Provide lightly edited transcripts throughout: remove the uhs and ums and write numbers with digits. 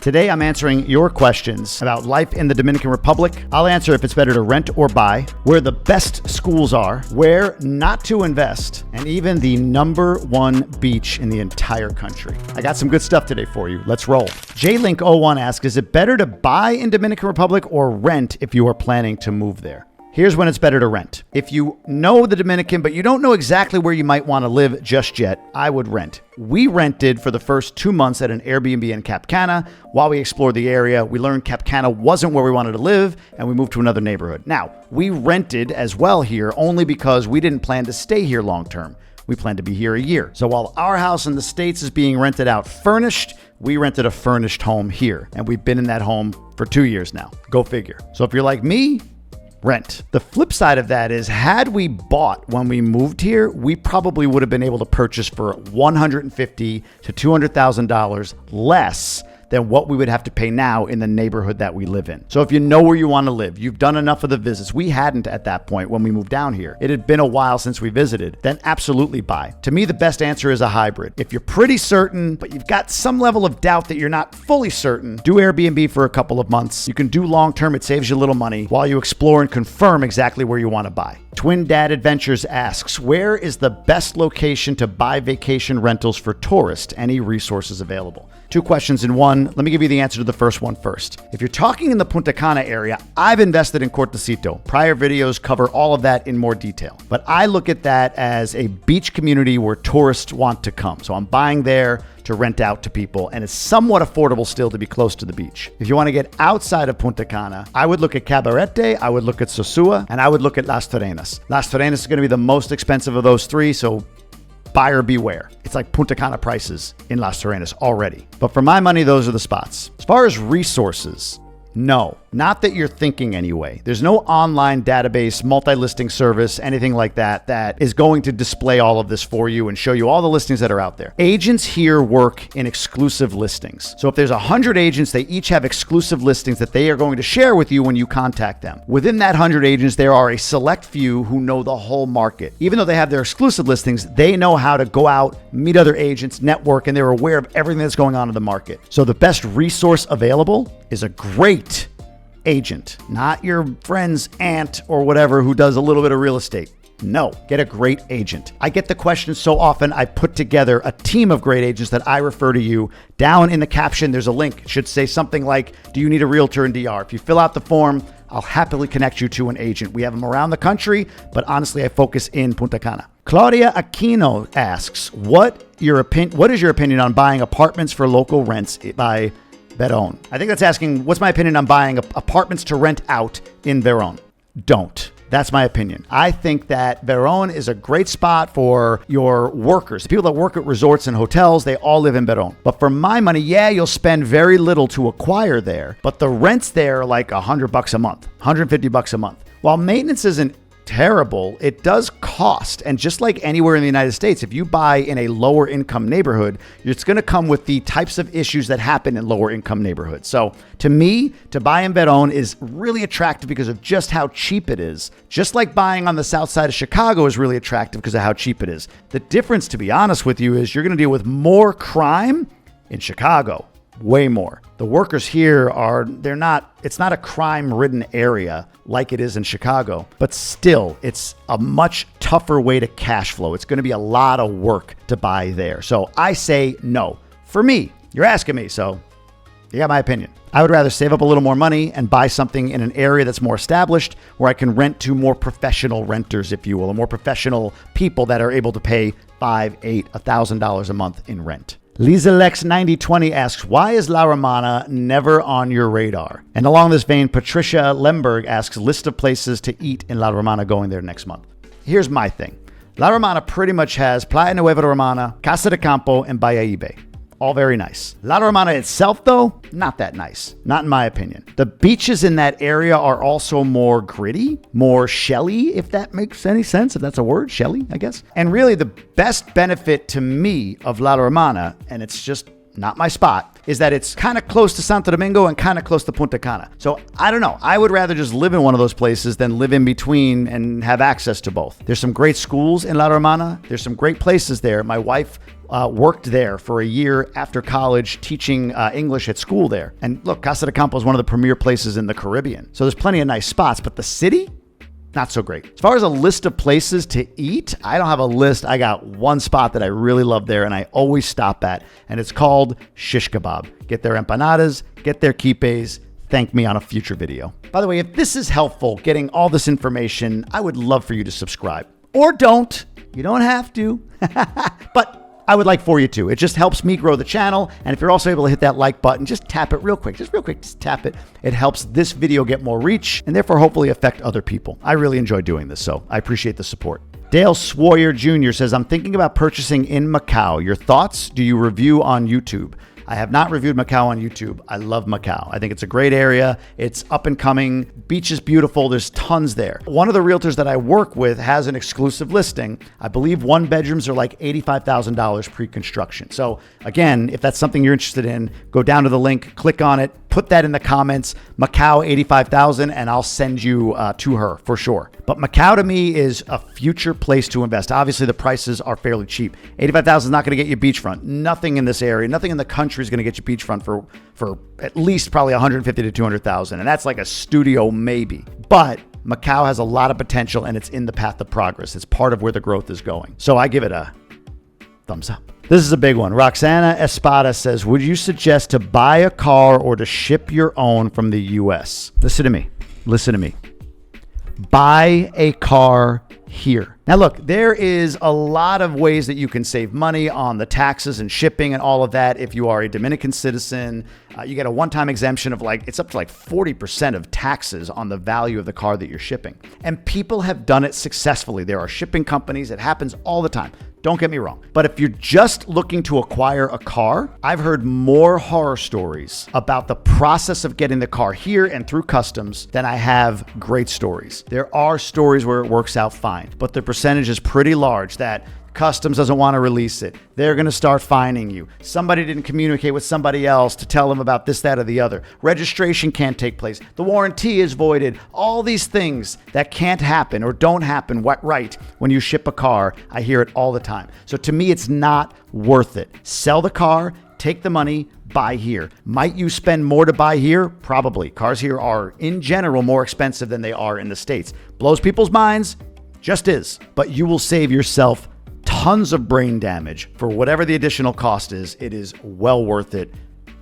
Today, I'm answering your questions about life in the Dominican Republic. I'll answer if it's better to rent or buy, where the best schools are, where not to invest, and even the #1 beach in the entire country. I got some good stuff today for you. Let's roll. JLink01 asks, is it better to buy in Dominican Republic or rent if you are planning to move there? Here's when it's better to rent. If you know the Dominican, but you don't know exactly where you might want to live just yet, I would rent. We rented for the first 2 months at an Airbnb in Cana. While we explored the area, we learned Cana wasn't where we wanted to live, and we moved to another neighborhood. Now, we rented as well here only because we didn't plan to stay here long term. We planned to be here a year. So while our house in the States is being rented out furnished, we rented a furnished home here, and we've been in that home for 2 years now. Go figure. So if you're like me, rent. The flip side of that is, had we bought when we moved here, we probably would have been able to purchase for $150,000 to $200,000 less than what we would have to pay now in the neighborhood that we live in. So if you know where you want to live, you've done enough of the visits. We hadn't at that point when we moved down here. It had been a while since we visited. Then absolutely buy. To me, the best answer is a hybrid. If you're pretty certain, but you've got some level of doubt that you're not fully certain, do Airbnb for a couple of months. You can do long-term. It saves you a little money while you explore and confirm exactly where you want to buy. Twin Dad Adventures asks, where is the best location to buy vacation rentals for tourists? Any resources available? 2 questions in one. Let me give you the answer to the first one first. If you're talking in the Punta Cana area, I've invested in Cortecito. Prior videos cover all of that in more detail. But I look at that as a beach community where tourists want to come. So I'm buying there to rent out to people, and it's somewhat affordable still to be close to the beach. If you want to get outside of Punta Cana, I would look at Cabarete, I would look at Sosua, and I would look at Las Terrenas. Las Terrenas is going to be the most expensive of those 3, so buyer beware. It's like Punta Cana prices in Las Terrenas already. But for my money, those are the spots. As far as resources, no, not that you're thinking anyway. There's no online database, multi-listing service, anything like that that is going to display all of this for you and show you all the listings that are out there. Agents here work in exclusive listings. So if there's 100 agents, they each have exclusive listings that they are going to share with you when you contact them. Within that 100 agents, there are a select few who know the whole market. Even though they have their exclusive listings, they know how to go out, meet other agents, network, and they're aware of everything that's going on in the market. So the best resource available is a great agent, not your friend's aunt or whatever who does a little bit of real estate. No, get a great agent. I get the question so often, I put together a team of great agents that I refer to you. Down in the caption, there's a link. It should say something like, do you need a realtor in DR? If you fill out the form, I'll happily connect you to an agent. We have them around the country, but honestly, I focus in Punta Cana. Claudia Aquino asks, what is your opinion on buying apartments for local rents by Verón? I think that's asking, what's my opinion on buying apartments to rent out in Verón? Don't. That's my opinion. I think that Verón is a great spot for your workers. People that work at resorts and hotels, they all live in Verón. But for my money, yeah, you'll spend very little to acquire there, but the rents there are like $100 a month, $150 a month. While maintenance isn't terrible, it does cost. And just like anywhere in the United States, if you buy in a lower income neighborhood, it's going to come with the types of issues that happen in lower income neighborhoods. So to me, to buy in Verón is really attractive because of just how cheap it is. Just like buying on the south side of Chicago is really attractive because of how cheap it is. The difference, to be honest with you, is you're going to deal with more crime in Chicago. Way more. The workers here it's not a crime-ridden area like it is in Chicago, but still, it's a much tougher way to cash flow. It's going to be a lot of work to buy there. So I say no. For me, you're asking me, so you got my opinion. I would rather save up a little more money and buy something in an area that's more established where I can rent to more professional renters, if you will, or more professional people that are able to pay $500, $800, $1,000 a month in rent. LisaLex9020 asks, why is La Romana never on your radar? And along this vein, Patricia Lemberg asks, list of places to eat in La Romana going there next month. Here's my thing. La Romana pretty much has Playa Nueva de Romana, Casa de Campo, and Bayaibe. All very nice. La Romana itself, though, not that nice. Not in my opinion. The beaches in that area are also more gritty, more shelly, if that makes any sense, if that's a word, shelly, I guess. And really the best benefit to me of La Romana, and it's just not my spot, is that it's kind of close to Santo Domingo and kind of close to Punta Cana. So I don't know. I would rather just live in one of those places than live in between and have access to both. There's some great schools in La Romana. There's some great places there. My wife worked there for a year after college teaching English at school there. And look, Casa de Campo is one of the premier places in the Caribbean. So there's plenty of nice spots, but the city, not so great. As far as a list of places to eat, I don't have a list. I got one spot that I really love there and I always stop at, and it's called Shish Kebab. Get their empanadas, get their kipes. Thank me on a future video. By the way, if this is helpful, getting all this information, I would love for you to subscribe. Or don't. You don't have to. But I would like for you to. It just helps me grow the channel. And if you're also able to hit that like button, just tap it real quick. Just tap it. It helps this video get more reach and therefore hopefully affect other people. I really enjoy doing this, so I appreciate the support. Dale Sawyer Jr. says, I'm thinking about purchasing in Macau. Your thoughts? Do you review on YouTube? I have not reviewed Macau on YouTube. I love Macau. I think it's a great area. It's up and coming. Beach is beautiful. There's tons there. One of the realtors that I work with has an exclusive listing. I believe one bedrooms are like $85,000 pre-construction. So again, if that's something you're interested in, go down to the link, click on it, put that in the comments, Macau 85,000, and I'll send you to her for sure. But Macau to me is a future place to invest. Obviously the prices are fairly cheap. 85,000 is not going to get you beachfront. Nothing in this area, nothing in the country is going to get you beachfront for at least probably 150 to 200,000. And that's like a studio maybe. But Macau has a lot of potential and it's in the path of progress. It's part of where the growth is going. So I give it a thumbs up. This is a big one. Roxana Espada says, would you suggest to buy a car or to ship your own from the US? Listen to me. Listen to me. Buy a car here. Now look, there is a lot of ways that you can save money on the taxes and shipping and all of that. If you are a Dominican citizen, you get a one-time exemption of it's up to 40% of taxes on the value of the car that you're shipping. And people have done it successfully. There are shipping companies. It happens all the time. Don't get me wrong. But if you're just looking to acquire a car, I've heard more horror stories about the process of getting the car here and through customs than I have great stories. There are stories where it works out fine, but the percentage is pretty large that customs doesn't want to release it. They're going to start fining you. Somebody didn't communicate with somebody else to tell them about this, that, or the other. Registration can't take place. The warranty is voided. All these things that can't happen or don't happen right when you ship a car. I hear it all the time. So to me, it's not worth it. Sell the car, take the money, buy here. Might you spend more to buy here? Probably. Cars here are, in general, more expensive than they are in the States. Blows people's minds? Just is. But you will save yourself tons of brain damage for whatever the additional cost is. It is well worth it.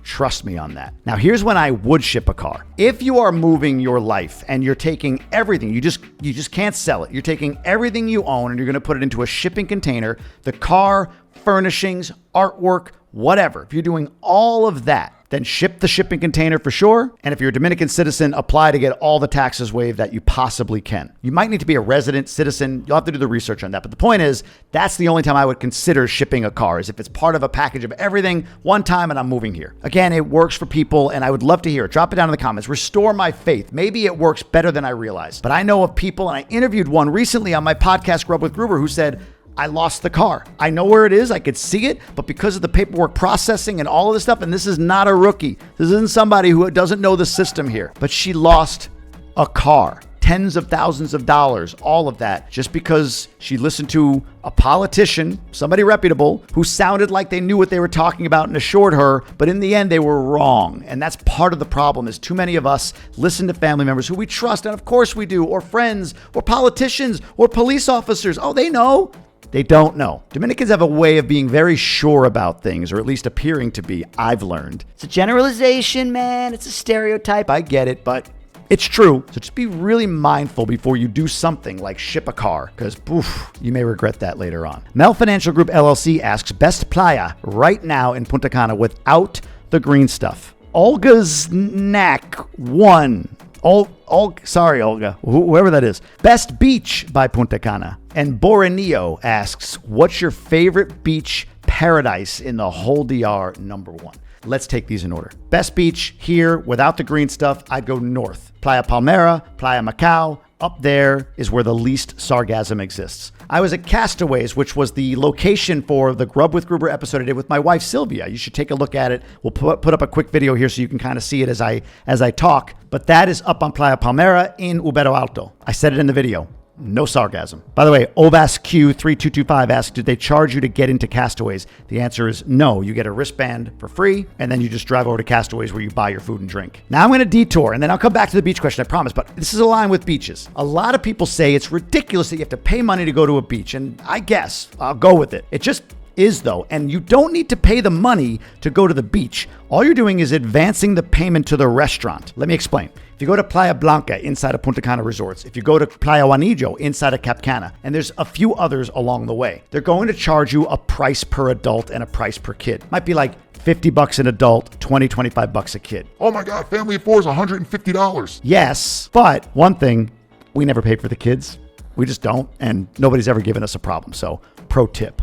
Trust me on that. Now, here's when I would ship a car. If you are moving your life and you're taking everything, you just can't sell it. You're taking everything you own and you're going to put it into a shipping container, the car, furnishings, artwork, whatever. If you're doing all of that, then ship the shipping container for sure. And if you're a Dominican citizen, apply to get all the taxes waived that you possibly can. You might need to be a resident citizen. You'll have to do the research on that. But the point is, that's the only time I would consider shipping a car, is if it's part of a package of everything one time and I'm moving here. Again, it works for people and I would love to hear it. Drop it down in the comments. Restore my faith. Maybe it works better than I realized. But I know of people, and I interviewed one recently on my podcast, Grub with Gruber, who said, I lost the car. I know where it is. I could see it, but because of the paperwork processing and all of this stuff, and this is not a rookie. This isn't somebody who doesn't know the system here, but she lost a car, tens of thousands of dollars, all of that, just because she listened to a politician, somebody reputable, who sounded like they knew what they were talking about and assured her, but in the end, they were wrong. And that's part of the problem, is too many of us listen to family members who we trust, and of course we do, or friends, or politicians, or police officers. Oh, they know. They don't know. Dominicans have a way of being very sure about things, or at least appearing to be, I've learned. It's a generalization, man. It's a stereotype. I get it, but it's true. So just be really mindful before you do something like ship a car, because you may regret that later on. Mel Financial Group LLC asks, best playa right now in Punta Cana without the green stuff. Olga's Knack 1. Sorry, Olga, whoever that is. Best beach by Punta Cana. And Borenio asks, what's your favorite beach paradise in the whole DR? Number 1. Let's take these in order. Best beach here without the green stuff, I'd go north. Playa Palmera, Playa Macau. Up there is where the least sargassum exists. I was at Castaways, which was the location for the Grub with Gruber episode I did with my wife, Sylvia. You should take a look at it. We'll put up a quick video here so you can kind of see it as I talk. But that is up on Playa Palmera in Ubero Alto. I said it in the video. No sarcasm. By the way, OVASQ3225 asks, did they charge you to get into Castaways? The answer is no. You get a wristband for free, and then you just drive over to Castaways where you buy your food and drink. Now I'm going to detour, and then I'll come back to the beach question, I promise, but this is aligned with beaches. A lot of people say it's ridiculous that you have to pay money to go to a beach, and I guess I'll go with it. It just is though, and you don't need to pay the money to go to the beach. All you're doing is advancing the payment to the restaurant. Let me explain. If you go to Playa Blanca inside of Punta Cana resorts, if you go to Playa Juanillo inside of Cap Cana, and there's a few others along the way, they're going to charge you a price per adult and a price per kid. Might be like $50 an adult, $25 a kid. Oh my God, family of four is $150. Yes, but one thing, we never pay for the kids. We just don't, and nobody's ever given us a problem, so pro tip.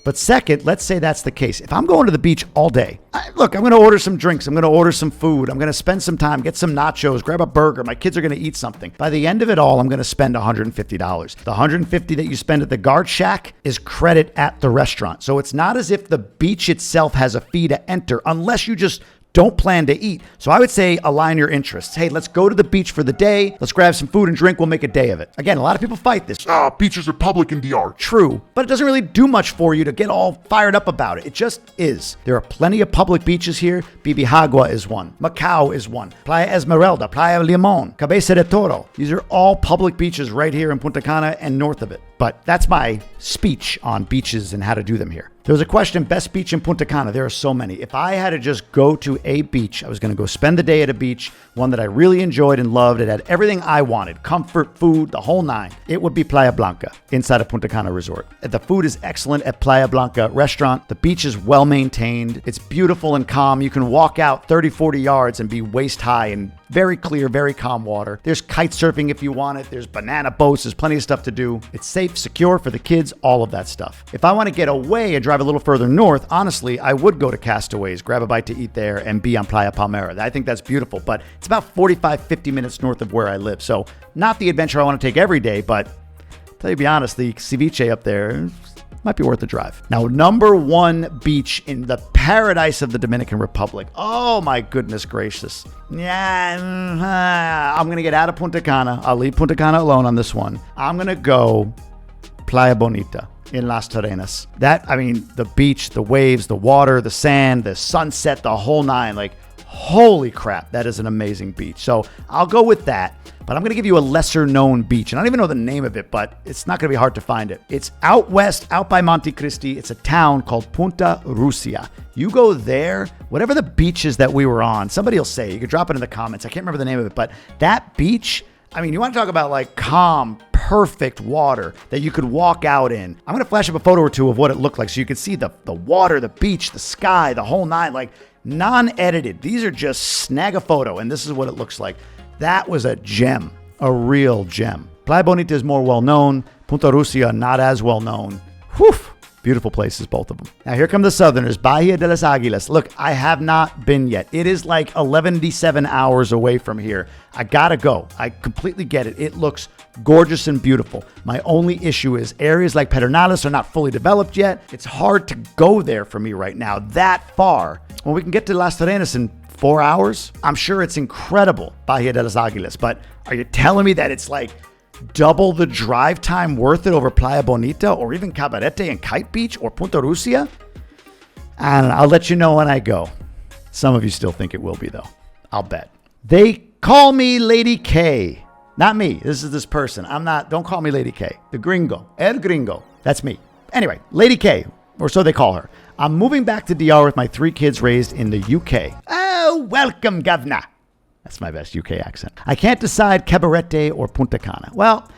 But second, let's say that's the case. If I'm going to the beach all day, I'm going to order some drinks. I'm going to order some food. I'm going to spend some time, get some nachos, grab a burger. My kids are going to eat something. By the end of it all, I'm going to spend $150. The $150 that you spend at the guard shack is credit at the restaurant. So it's not as if the beach itself has a fee to enter unless you just don't plan to eat. So I would say align your interests. Hey, let's go to the beach for the day. Let's grab some food and drink. We'll make a day of it. Again, a lot of people fight this. Beaches are public in DR. True, but it doesn't really do much for you to get all fired up about it. It just is. There are plenty of public beaches here. Bibijagua is one. Macau is one. Playa Esmeralda, Playa Limon, Cabeza de Toro. These are all public beaches right here in Punta Cana and north of it. But that's my speech on beaches and how to do them here. There was a question, best beach in Punta Cana. There are so many. If I had to just go to a beach, I was going to go spend the day at a beach, one that I really enjoyed and loved. It had everything I wanted, comfort, food, the whole nine. It would be Playa Blanca inside of Punta Cana Resort. The food is excellent at Playa Blanca restaurant. The beach is well maintained. It's beautiful and calm. You can walk out 30, 40 yards and be waist high and very clear, very calm water. There's kite surfing if you want it. There's banana boats. There's plenty of stuff to do. It's safe, secure for the kids, all of that stuff. If I want to get away and drive a little further north, honestly, I would go to Castaways, grab a bite to eat there, and be on Playa Palmera. I think that's beautiful, but it's about 45, 50 minutes north of where I live. So not the adventure I want to take every day, but to be honest, the ceviche up there might be worth the drive. Now, number one beach in the paradise of the Dominican Republic. Oh my goodness gracious. Yeah, I'm going to get out of Punta Cana. I'll leave Punta Cana alone on this one. I'm going to go Playa Bonita in Las Terrenas. The beach, the waves, the water, the sand, the sunset, the whole nine. Like, holy crap, that is an amazing beach. So I'll go with that. But I'm going to give you a lesser known beach. And I don't even know the name of it, but it's not going to be hard to find it. It's out west, out by Monte Cristi. It's a town called Punta Rusia. You go there, whatever the beaches that we were on, somebody will say, you could drop it in the comments. I can't remember the name of it, but that beach, you want to talk about like calm, perfect water that you could walk out in. I'm going to flash up a photo or two of what it looked like so you can see the water, the beach, the sky, the whole nine, like non-edited. These are just snag a photo and this is what it looks like. That was a gem, a real gem. Playa Bonita is more well-known. Punta Rusia, not as well-known. Whew, beautiful places, both of them. Now, here come the Southerners, Bahia de las Águilas. Look, I have not been yet. It is like 11-7 hours away from here. I gotta go. I completely get it. It looks gorgeous and beautiful. My only issue is areas like Pedernales are not fully developed yet. It's hard to go there for me right now, that far. When we can get to Las Terrenas in 4 hours, I'm sure it's incredible, Bahia de las Águilas, but are you telling me that it's like double the drive time worth it over Playa Bonita or even Cabarete and Kite Beach or Punta Rusia? I don't know. I'll let you know when I go. Some of you still think it will be, though. I'll bet. They call me Lady K. Not me. This is this person. Don't call me Lady K. The gringo. El gringo. That's me. Anyway, Lady K, or so they call her. I'm moving back to DR with my 3 kids raised in the UK. Oh, welcome, governor. That's my best UK accent. I can't decide Cabarete or Punta Cana. Well,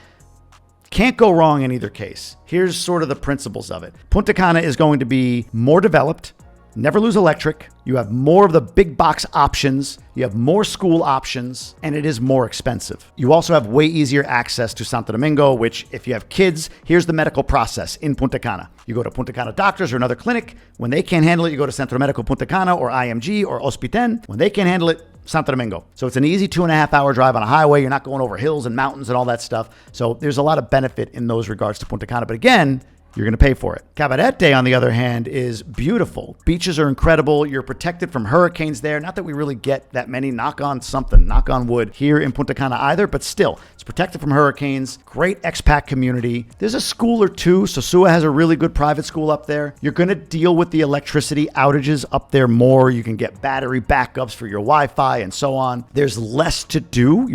can't go wrong in either case. Here's sort of the principles of it. Punta Cana is going to be more developed, never lose electric. You have more of the big box options. You have more school options, and it is more expensive. You also have way easier access to Santo Domingo, which if you have kids, here's the medical process in Punta Cana. You go to Punta Cana doctors or another clinic. When they can't handle it, you go to Centro Medico Punta Cana or IMG or Hospiten. When they can't handle it, Santo Domingo. So it's an easy 2.5 hour drive on a highway. You're not going over hills and mountains and all that stuff. So there's a lot of benefit in those regards to Punta Cana. But again, you're going to pay for it. Cabarete, on the other hand, is beautiful. Beaches are incredible. You're protected from hurricanes there. Not that we really get that many, knock on wood, here in Punta Cana either, but still, it's protected from hurricanes. Great expat community. There's a school or two. Sosua has a really good private school up there. You're going to deal with the electricity outages up there more. You can get battery backups for your Wi-Fi and so on. There's less to do.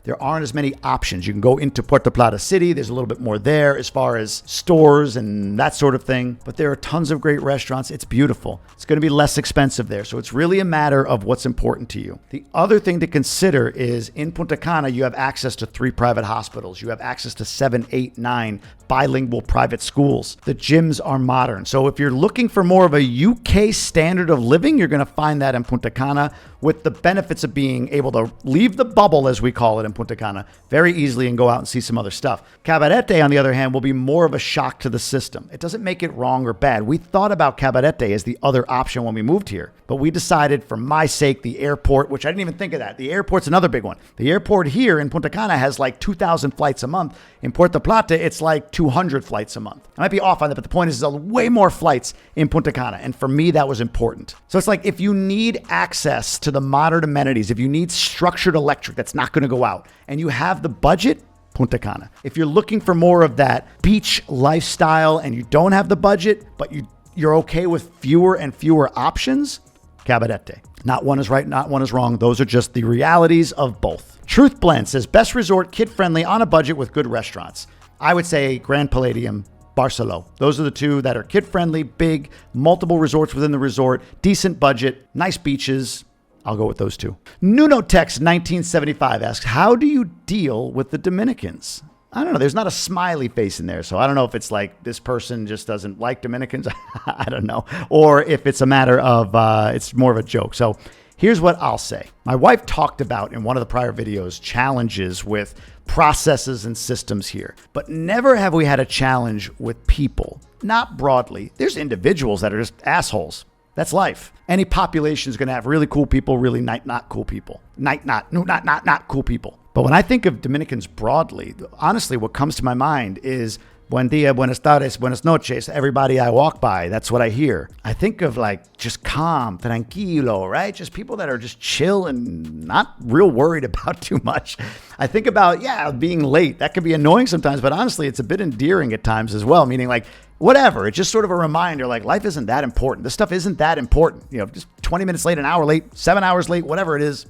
There aren't as many options. You can go into Puerto Plata City. There's a little bit more there as far as stores and that sort of thing. But there are tons of great restaurants. It's beautiful. It's going to be less expensive there. So it's really a matter of what's important to you. The other thing to consider is in Punta Cana, you have access to 3 private hospitals. You have access to 7, 8, 9 bilingual private schools. The gyms are modern. So if you're looking for more of a UK standard of living, you're going to find that in Punta Cana, with the benefits of being able to leave the bubble, as we call it in Punta Cana, very easily and go out and see some other stuff. Cabarete, on the other hand, will be more of a shock to the system. It doesn't make it wrong or bad. We thought about Cabarete as the other option when we moved here, but we decided, for my sake, the airport, which I didn't even think of that. The airport's another big one. The airport here in Punta Cana has like 2,000 flights a month. In Puerto Plata, it's like 200 flights a month. I might be off on that, but the point is there's way more flights in Punta Cana. And for me, that was important. So it's like, if you need access to the modern amenities, if you need structured electric that's not going to go out, and you have the budget, Punta Cana. If you're looking for more of that beach lifestyle and you don't have the budget, but you're okay with fewer and fewer options, Cabarete. Not one is right, not one is wrong. Those are just the realities of both. Truth Blend says, best resort, kid-friendly, on a budget with good restaurants. I would say Grand Palladium, Barcelona. Those are the two that are kid-friendly, big, multiple resorts within the resort, decent budget, nice beaches. I'll go with those two. Nuno Tex 1975 asks, how do you deal with the Dominicans? I don't know. There's not a smiley face in there. So I don't know if it's like this person just doesn't like Dominicans. I don't know. Or if it's a matter of, it's more of a joke. So here's what I'll say. My wife talked about in one of the prior videos challenges with processes and systems here, but never have we had a challenge with people. Not broadly. There's individuals that are just assholes. That's life. Any population is going to have really cool people, really not cool people. Not cool people. But when I think of Dominicans broadly, honestly, what comes to my mind is buen dia, buenas tardes, buenas noches. Everybody I walk by, that's what I hear. I think of like just calm, tranquilo, right? Just people that are just chill and not real worried about too much. I think about, being late. That can be annoying sometimes, but honestly, it's a bit endearing at times as well, meaning like, whatever. It's just sort of a reminder, like life isn't that important. This stuff isn't that important. Just 20 minutes late, an hour late, 7 hours late, whatever it is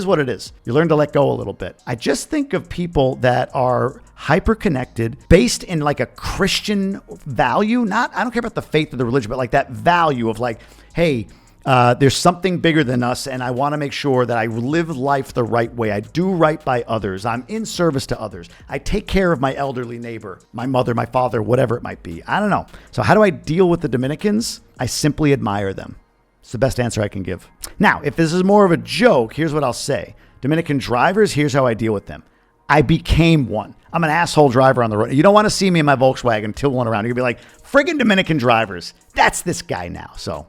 what it is. You learn to let go a little bit. I just think of people that are hyper-connected, based in like a Christian value. I don't care about the faith or the religion, but like that value of like, hey, there's something bigger than us, and I want to make sure that I live life the right way. I do right by others. I'm in service to others. I take care of my elderly neighbor, my mother, my father, whatever it might be. I don't know. So how do I deal with the Dominicans? I simply admire them. It's the best answer I can give. Now, if this is more of a joke, here's what I'll say. Dominican drivers, here's how I deal with them. I became one. I'm an asshole driver on the road. You don't want to see me in my Volkswagen tilt around. You're going to be like, friggin' Dominican drivers. That's this guy now. So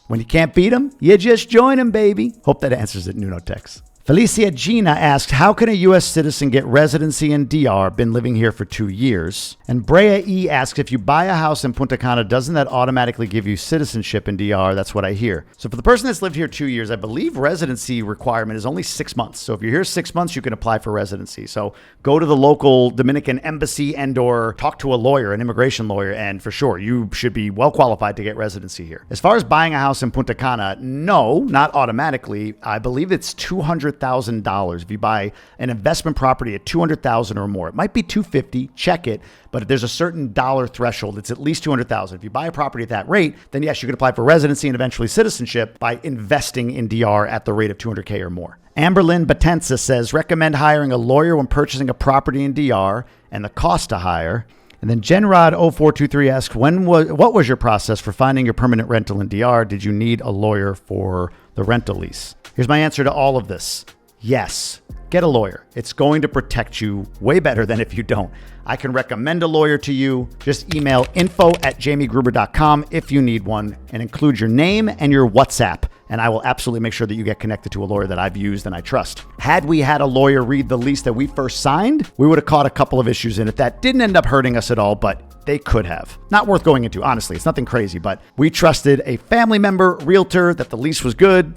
when you can't beat him, you just join him, baby. Hope that answers it, Nuno Tex. Felicia Gina asks, how can a U.S. citizen get residency in DR? Been living here for 2 years. And Brea E asks, if you buy a house in Punta Cana, doesn't that automatically give you citizenship in DR? That's what I hear. So for the person that's lived here 2 years, I believe residency requirement is only 6 months. So if you're here 6 months, you can apply for residency. So go to the local Dominican embassy and or talk to a lawyer, an immigration lawyer, and for sure, you should be well qualified to get residency here. As far as buying a house in Punta Cana, no, not automatically. I believe it's $200,000 if you buy an investment property at $200,000 or more. It might be $250,000, check it, but there's a certain dollar threshold. It's at least $200,000. If you buy a property at that rate, then yes, you can apply for residency and eventually citizenship by investing in DR at the rate of $200K or more. Amberlynn Batenza says, recommend hiring a lawyer when purchasing a property in DR and the cost to hire. And then Genrod0423 asks, what was your process for finding your permanent rental in DR? Did you need a lawyer for the rental lease? Here's my answer to all of this. Yes, get a lawyer. It's going to protect you way better than if you don't. I can recommend a lawyer to you. Just email info@jamiegruber.com if you need one, and include your name and your WhatsApp. And I will absolutely make sure that you get connected to a lawyer that I've used and I trust. Had we had a lawyer read the lease that we first signed, we would have caught a couple of issues in it that didn't end up hurting us at all, but they could have. Not worth going into, honestly. It's nothing crazy, but we trusted a family member, realtor, that the lease was good.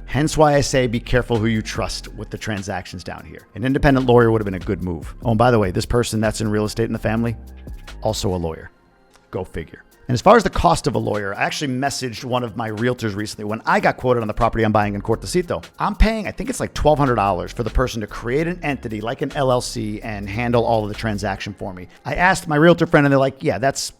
Hence why I say be careful who you trust with the transactions down here. An independent lawyer would have been a good move. Oh, and by the way, this person that's in real estate in the family, also a lawyer. Go figure. And as far as the cost of a lawyer, I actually messaged one of my realtors recently. When I got quoted on the property I'm buying in Cortecito, I'm paying, I think it's like $1,200 for the person to create an entity like an LLC and handle all of the transaction for me. I asked my realtor friend and they're like, yeah, that's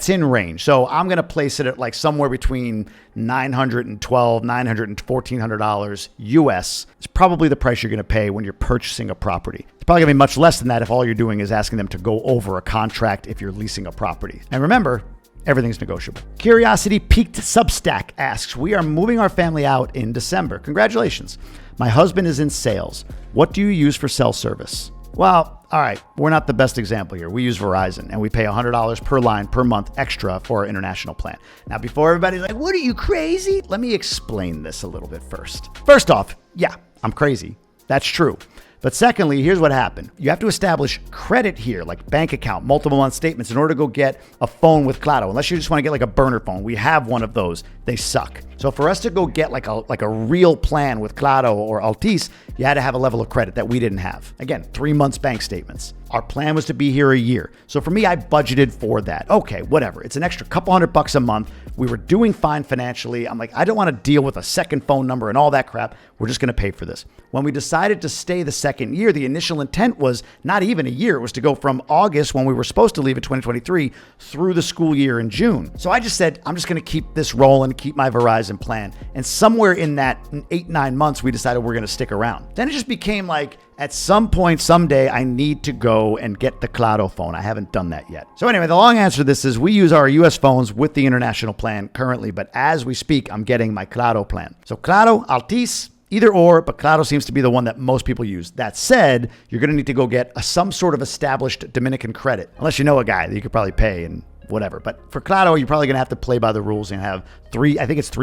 in range. So I'm going to place it at like somewhere between $912, $900 and $1,400 US. It's probably the price you're going to pay when you're purchasing a property. It's probably going to be much less than that if all you're doing is asking them to go over a contract if you're leasing a property. And remember, everything's negotiable. Curiosity Peaked Substack asks, we are moving our family out in December. Congratulations. My husband is in sales. What do you use for cell service? Well, all right, we're not the best example here. We use Verizon and we pay $100 per line per month extra for our international plan. Now, before everybody's like, what are you, crazy? Let me explain this a little bit first. First off, yeah, I'm crazy. That's true. But secondly, here's what happened. You have to establish credit here, like bank account, multiple month statements in order to go get a phone with Claro. Unless you just want to get like a burner phone. We have one of those. They suck. So for us to go get like a real plan with Claro or Altice, you had to have a level of credit that we didn't have. Again, 3 months bank statements. Our plan was to be here a year. So for me, I budgeted for that. Okay, whatever. It's an extra couple $100 a month. We were doing fine financially. I'm like, I don't want to deal with a second phone number and all that crap. We're just going to pay for this. When we decided to stay the second year, the initial intent was not even a year. It was to go from August, when we were supposed to leave in 2023, through the school year in June. So I just said, I'm just going to keep this rolling, keep my Verizon plan. And somewhere in that 8-9 months, we decided we're going to stick around. Then it just became like, at some point, someday, I need to go and get the Claro phone. I haven't done that yet. So anyway, the long answer to this is we use our US phones with the international plan currently, but as we speak, I'm getting my Claro plan. So Claro, Altice, either or, but Claro seems to be the one that most people use. That said, you're going to need to go get some sort of established Dominican credit, unless you know a guy that you could probably pay and whatever. But for Claro, you're probably going to have to play by the rules and have 3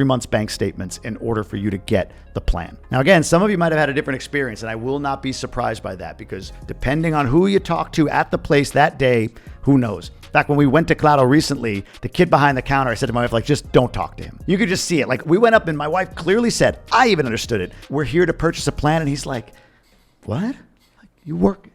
months bank statements in order for you to get the plan. Now, again, some of you might have had a different experience, and I will not be surprised by that because depending on who you talk to at the place that day, who knows? In fact, when we went to Claro recently, the kid behind the counter, I said to my wife, like, just don't talk to him. You could just see it. Like, we went up and my wife clearly said, I even understood it. We're here to purchase a plan. And he's like, what? Like,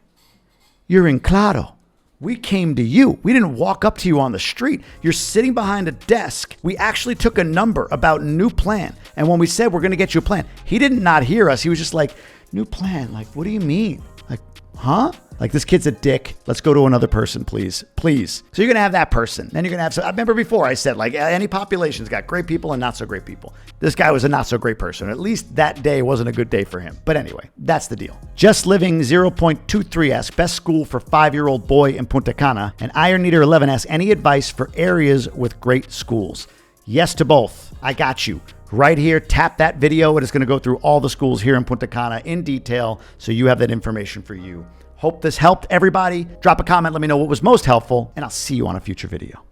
you're in Claro. We came to you. We didn't walk up to you on the street. You're sitting behind a desk. We actually took a number about new plan. And when we said we're going to get you a plan, he did not hear us. He was just like, new plan? Like, what do you mean? Like, huh? Like, this kid's a dick. Let's go to another person, please. Please. So you're going to have that person. Then you're going to have, I remember before I said, like, any population's got great people and not so great people. This guy was a not so great person. At least that day wasn't a good day for him. But anyway, that's the deal. Just Living 0.23 asks, best school for 5-year-old boy in Punta Cana. And Iron Eater 11 asks, any advice for areas with great schools? Yes to both. I got you. Right here, tap that video. It is going to go through all the schools here in Punta Cana in detail, so you have that information for you. Hope this helped everybody. Drop a comment, let me know what was most helpful, and I'll see you on a future video.